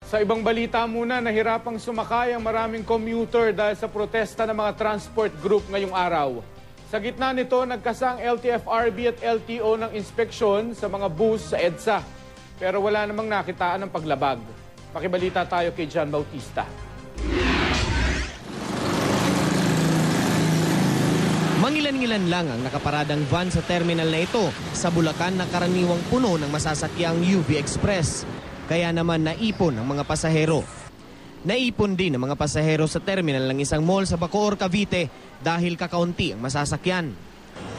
Sa ibang balita muna, nahirapang sumakay ang maraming commuter dahil sa protesta ng mga transport group ngayong araw. Sa gitna nito, nagkasang LTFRB at LTO ng inspeksyon sa mga bus sa EDSA. Pero wala namang nakitaan ng paglabag. Pakibalita tayo kay John Bautista. Mangilan-ngilan lang ang nakaparadang van sa terminal na ito sa Bulacan na karaniwang puno ng masasakyang UV Express. Kaya naman naipon ang mga pasahero. Naipon din ang mga pasahero sa terminal ng isang mall sa Bacoor, Cavite dahil kakaunti ang masasakyan.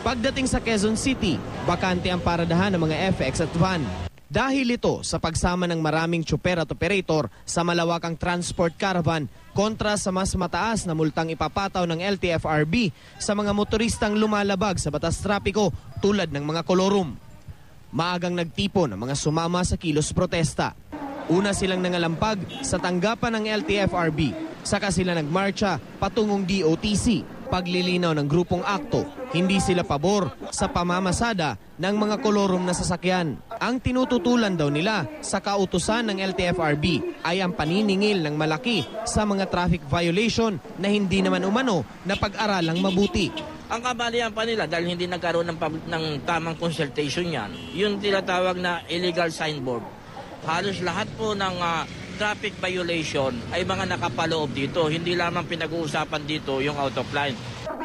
Pagdating sa Quezon City, bakante ang paradahan ng mga FX at van. Dahil ito sa pagsama ng maraming tsuper at operator sa malawakang transport caravan kontra sa mas mataas na multang ipapataw ng LTFRB sa mga motoristang lumalabag sa batas trapiko tulad ng mga kolorum. Maagang nagtipon ang mga sumama sa kilos protesta. Una silang nangalampag sa tanggapan ng LTFRB, saka sila nagmarcha patungong DOTC. Paglilinaw ng grupong akto, hindi sila pabor sa pamamasada ng mga kolorum na sasakyan. Ang tinututulan daw nila sa kautusan ng LTFRB ay ang paniningil ng malaki sa mga traffic violation na hindi naman umano na pag-aralang mabuti. Ang kamalian pa nila dahil hindi nagkaroon ng tamang consultation yan, yung tinatawag na illegal signboard. Halos lahat po ng traffic violation ay mga nakapaloob dito. Hindi lamang pinag-uusapan dito yung out of line.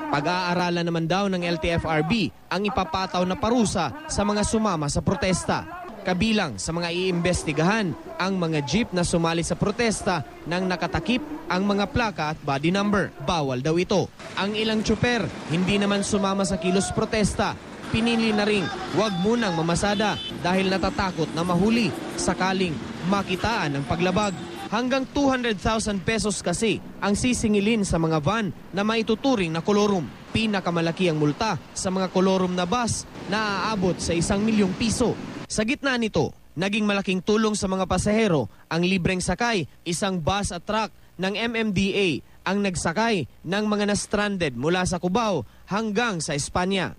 Pag-aaralan naman daw ng LTFRB ang ipapataw na parusa sa mga sumama sa protesta. Kabilang sa mga iimbestigahan ang mga jeep na sumali sa protesta nang nakatakip ang mga plaka at body number. Bawal daw ito. Ang ilang tsuper hindi naman sumama sa kilos protesta. Pinili na ring huwag munang mamasada dahil natatakot na mahuli sakaling makitaan ng paglabag. Hanggang 200,000 pesos kasi ang sisingilin sa mga van na maituturing na kolorum. Pinakamalaki ang multa sa mga kolorum na bus na aabot sa 1 milyong piso. Sa gitna nito, naging malaking tulong sa mga pasahero ang libreng sakay. Isang bus at truck ng MMDA ang nagsakay ng mga na-stranded mula sa Cubao hanggang sa Espanya.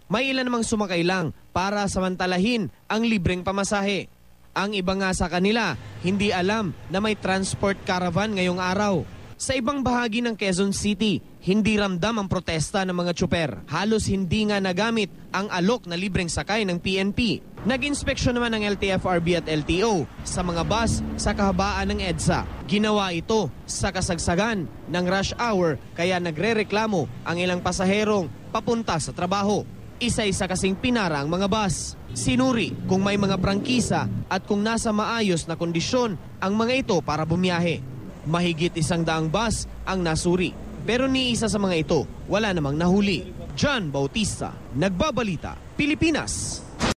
May ilan namang sumakay lang para samantalahin ang libreng pamasahe. Ang iba nga sa kanila, hindi alam na may transport caravan ngayong araw. Sa ibang bahagi ng Quezon City, hindi ramdam ang protesta ng mga tsuper. Halos hindi nga nagamit ang alok na libreng sakay ng PNP. Nag-inspeksyon naman ng LTFRB at LTO sa mga bus sa kahabaan ng EDSA. Ginawa ito sa kasagsagan ng rush hour kaya nagrereklamo ang ilang pasaherong papunta sa trabaho. Isa-isa kasing pinara ang mga bus. Sinuri kung may mga prangkisa at kung nasa maayos na kondisyon ang mga ito para bumiyahe. Mahigit 100 bus ang nasuri. Pero ni isa sa mga ito, wala namang nahuli. John Bautista, Nagbabalita, Pilipinas.